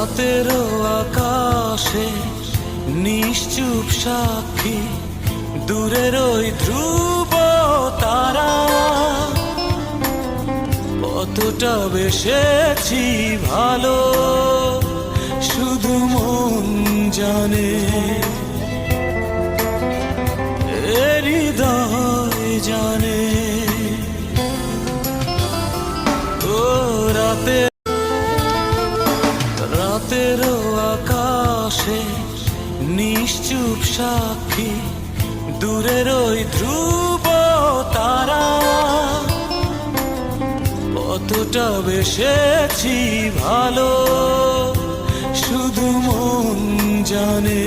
রাতেরও আকাশে নিশ্চুপ সাক্ষী দূরের ওই ধ্রুব তারা, কতটা বেসেছি ভালো শুধু মন জানে, এ হৃদয় জানে। ও রাতেরও আকাশে নিশ্চুপ সাক্ষী দূরের ওই ধ্রুব তারা, কতটা বেসেছি ভালো শুধু মন জানে।